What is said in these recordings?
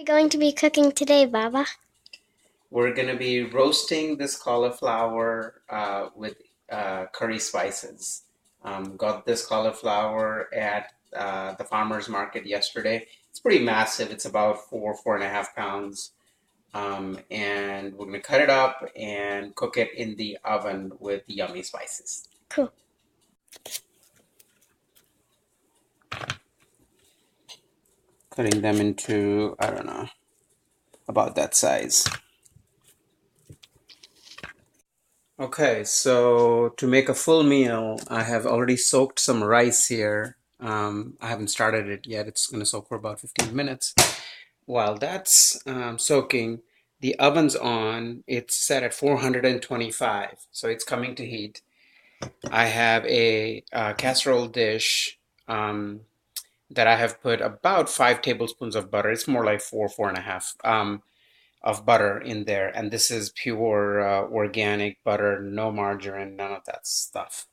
Are you going to be cooking today, Baba? We're going to be roasting this cauliflower with curry spices. Got this cauliflower at the farmer's market yesterday. It's pretty massive. It's about 4.5 pounds. And we're going to cut it up and cook it in the oven with yummy spices. Cool. Cutting them into, I don't know, about that size. Okay, so to make a full meal, I have already soaked some rice here. I haven't started it yet. It's going to soak for about 15 minutes. While that's soaking, the oven's on. It's set at 425, so it's coming to heat. I have a casserole dish that I have put about 5 tablespoons of butter. It's more like four and a half. Of butter in there, and this is pure organic butter, no margarine, none of that stuff.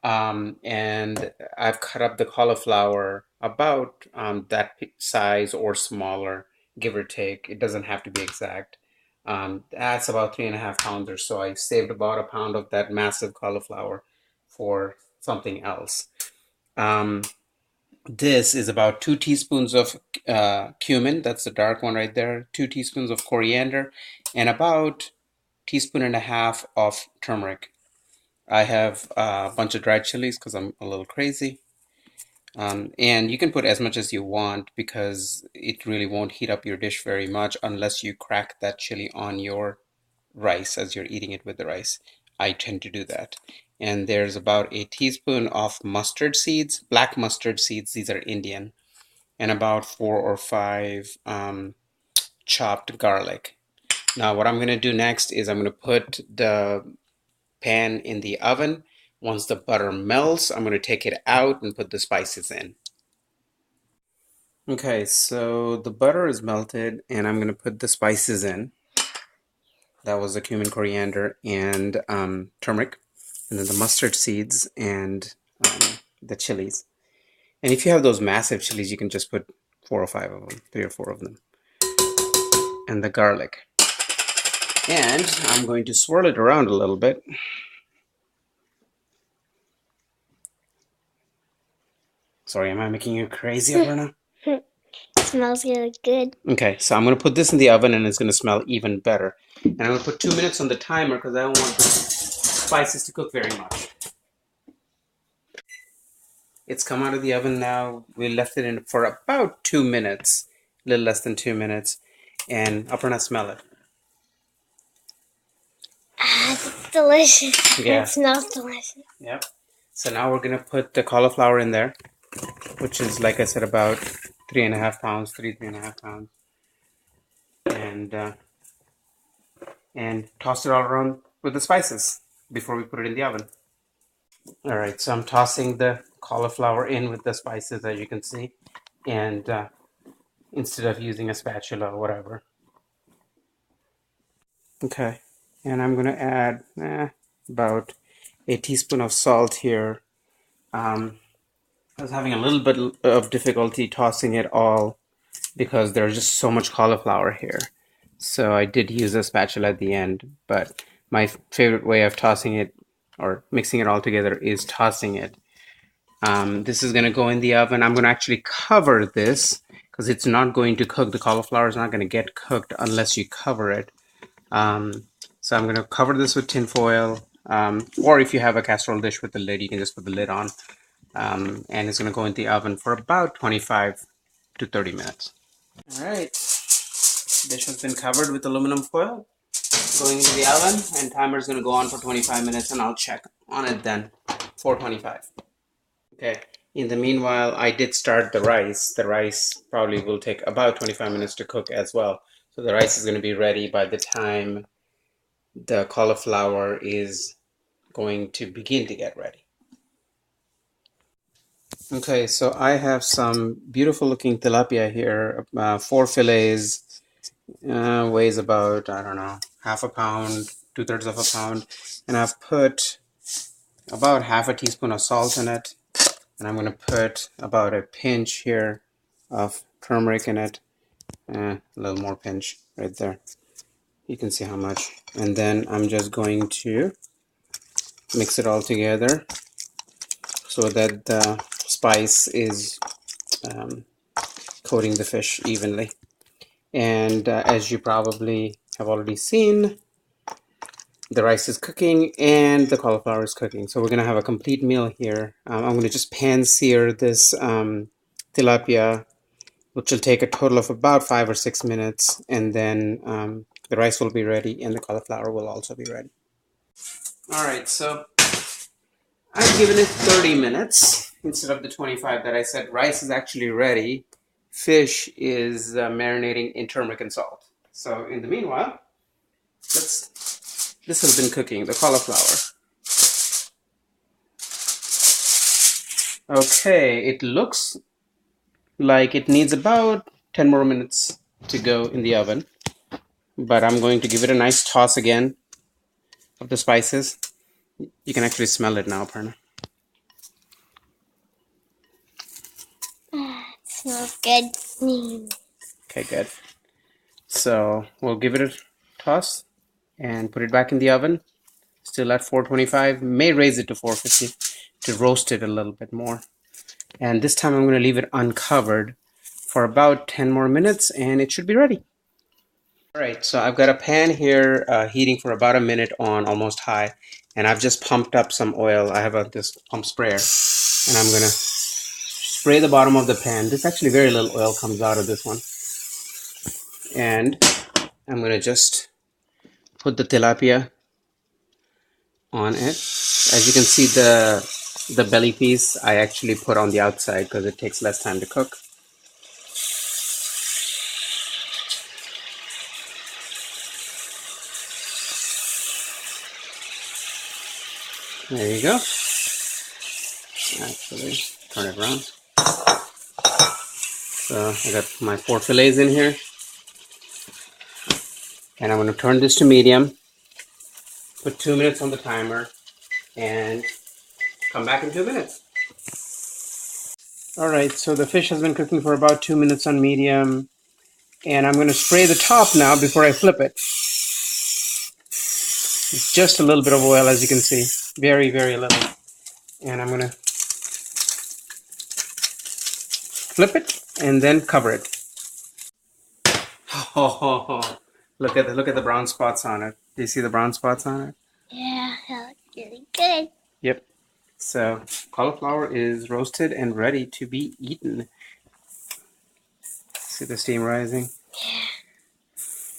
And I've cut up the cauliflower about that size or smaller, give or take. It doesn't have to be exact. That's about 3.5 pounds or so. I saved about a pound of that massive cauliflower for something else. Um, this is about 2 teaspoons of cumin. That's the dark one right there. 2 teaspoons of coriander, and about teaspoon and a half of turmeric. I have a bunch of dried chilies because I'm a little crazy. And you can put as much as you want because it really won't heat up your dish very much unless you crack that chili on your rice as you're eating it with the rice. I tend to do that. And there's about a teaspoon of mustard seeds, black mustard seeds. These are Indian, and about 4 or 5 chopped garlic. Now, what I'm going to do next is I'm going to put the pan in the oven. Once the butter melts, I'm going to take it out and put the spices in. Okay, so the butter is melted, and I'm going to put the spices in. That was the cumin, coriander, and turmeric, and then the mustard seeds and the chilies. And if you have those massive chilies, you can just put 4 or 5 of them, 3 or 4 of them, and the garlic. And I'm going to swirl it around a little bit. Sorry, am I making you crazy, Aparna? Smells really good. Okay, so I'm going to put this in the oven and it's going to smell even better. And I'm going to put 2 minutes on the timer because I don't want the spices to cook very much. It's come out of the oven now. We left it in for about 2 minutes, a little less than 2 minutes. And Aparna, smell it. It's delicious. Yeah. It smells delicious. Yep. So now we're going to put the cauliflower in there, which is, like I said, about 3.5 pounds, 3.5 pounds. And toss it all around with the spices before we put it in the oven. All right, so I'm tossing the cauliflower in with the spices, as you can see, and instead of using a spatula or whatever. Okay, and I'm going to add about a teaspoon of salt here. I was having a little bit of difficulty tossing it all because there's just so much cauliflower here. So I did use a spatula at the end, but my favorite way of tossing it or mixing it all together is tossing it. This is going to go in the oven. I'm going to actually cover this because it's not going to cook. The cauliflower is not going to get cooked unless you cover it. So I'm going to cover this with tin foil, or if you have a casserole dish with the lid, you can just put the lid on. And it's going to go in the oven for about 25 to 30 minutes. All right, dish has been covered with aluminum foil. Going into the oven, and timer is going to go on for 25 minutes, and I'll check on it then. 425. Okay. In the meanwhile, I did start the rice. The rice probably will take about 25 minutes to cook as well. So the rice is going to be ready by the time the cauliflower is going to begin to get ready. Okay, so I have some beautiful looking tilapia here, 4 fillets, weighs about, I don't know, half a pound, 2/3 of a pound, and I've put about half a teaspoon of salt in it, and I'm going to put about a pinch here of turmeric in it, A little more pinch right there. You can see how much. And then I'm just going to mix it all together so that the spice is coating the fish evenly. And as you probably have already seen, the rice is cooking and the cauliflower is cooking. So we're going to have a complete meal here. I'm going to just pan-sear this tilapia, which will take a total of about 5 or 6 minutes. And then the rice will be ready and the cauliflower will also be ready. All right, so I've given it 30 minutes instead of the 25 that I said. Rice is actually ready. Fish is marinating in turmeric and salt. So in the meanwhile, this has been cooking, the cauliflower. Okay, it looks like it needs about 10 more minutes to go in the oven. But I'm going to give it a nice toss again of the spices. You can actually smell it now, Parna. It smells good. Okay, good. So we'll give it a toss and put it back in the oven. Still at 425. May raise it to 450 to roast it a little bit more. And this time I'm going to leave it uncovered for about 10 more minutes and it should be ready. Alright, so I've got a pan here heating for about a minute on almost high, and I've just pumped up some oil. I have this pump sprayer, and I'm gonna spray the bottom of the pan. This actually very little oil comes out of this one. And I'm gonna just put the tilapia on it. As you can see, the belly piece I actually put on the outside because it takes less time to cook. There you go. Actually, turn it around. So I got my 4 fillets in here. And I'm going to turn this to medium. Put 2 minutes on the timer. And come back in 2 minutes. Alright, so the fish has been cooking for about 2 minutes on medium. And I'm going to spray the top now before I flip it. It's just a little bit of oil, as you can see. Very, very little. And I'm going to flip it and then cover it. Oh, look at the brown spots on it. Do you see the brown spots on it? Yeah, that looks really good. Yep. So cauliflower is roasted and ready to be eaten. See the steam rising?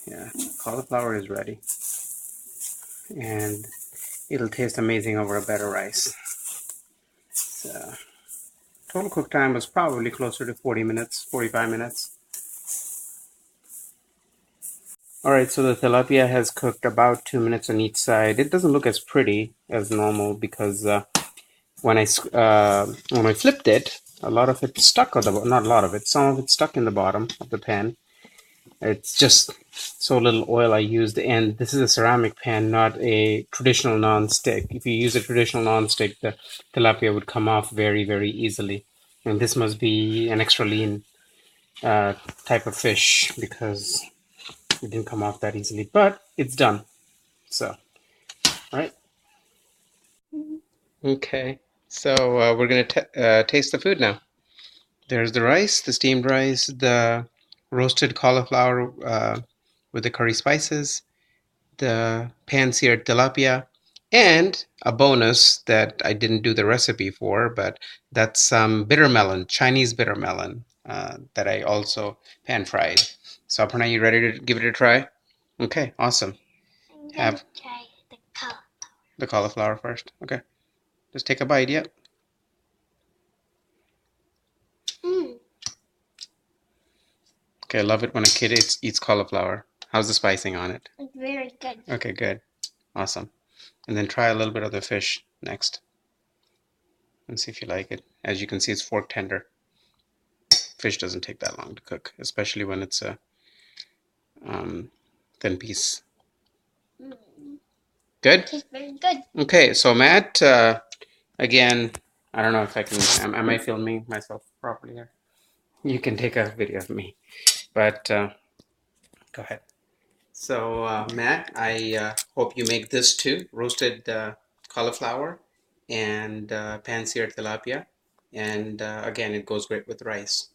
Yeah, cauliflower is ready. And it'll taste amazing over a better rice. So total cook time was probably closer to 40 minutes, 45 minutes. Alright, so the tilapia has cooked about 2 minutes on each side. It doesn't look as pretty as normal because when I flipped it, a lot of it stuck on the not a lot of it, some of it stuck in the bottom of the pan. It's just so little oil I used, and this is a ceramic pan, not a traditional non-stick. If you use a traditional non-stick, the tilapia would come off very, very easily. And this must be an extra lean type of fish because it didn't come off that easily, but it's done. So, all right. Okay, so we're gonna taste the food now. There's the rice, the steamed rice, the roasted cauliflower with the curry spices, the pan-seared tilapia, and a bonus that I didn't do the recipe for, but that's some bitter melon, Chinese bitter melon, that I also pan-fried. So, Aparna, you ready to give it a try? Okay, awesome. I'm gonna Have try the cauliflower. the cauliflower first. Okay, just take a bite. Yep. Okay, I love it when a kid eats cauliflower. How's the spicing on it? It's very good. Okay, good. Awesome. And then try a little bit of the fish next. And see if you like it. As you can see, it's fork tender. Fish doesn't take that long to cook, especially when it's a thin piece. Good? It tastes very good. Okay, so Matt, again, I don't know if I can, am I filming myself properly here? You can take a video of me. but go ahead. So, Matt, I hope you make this too, roasted cauliflower and pan-seared tilapia. And again, it goes great with rice.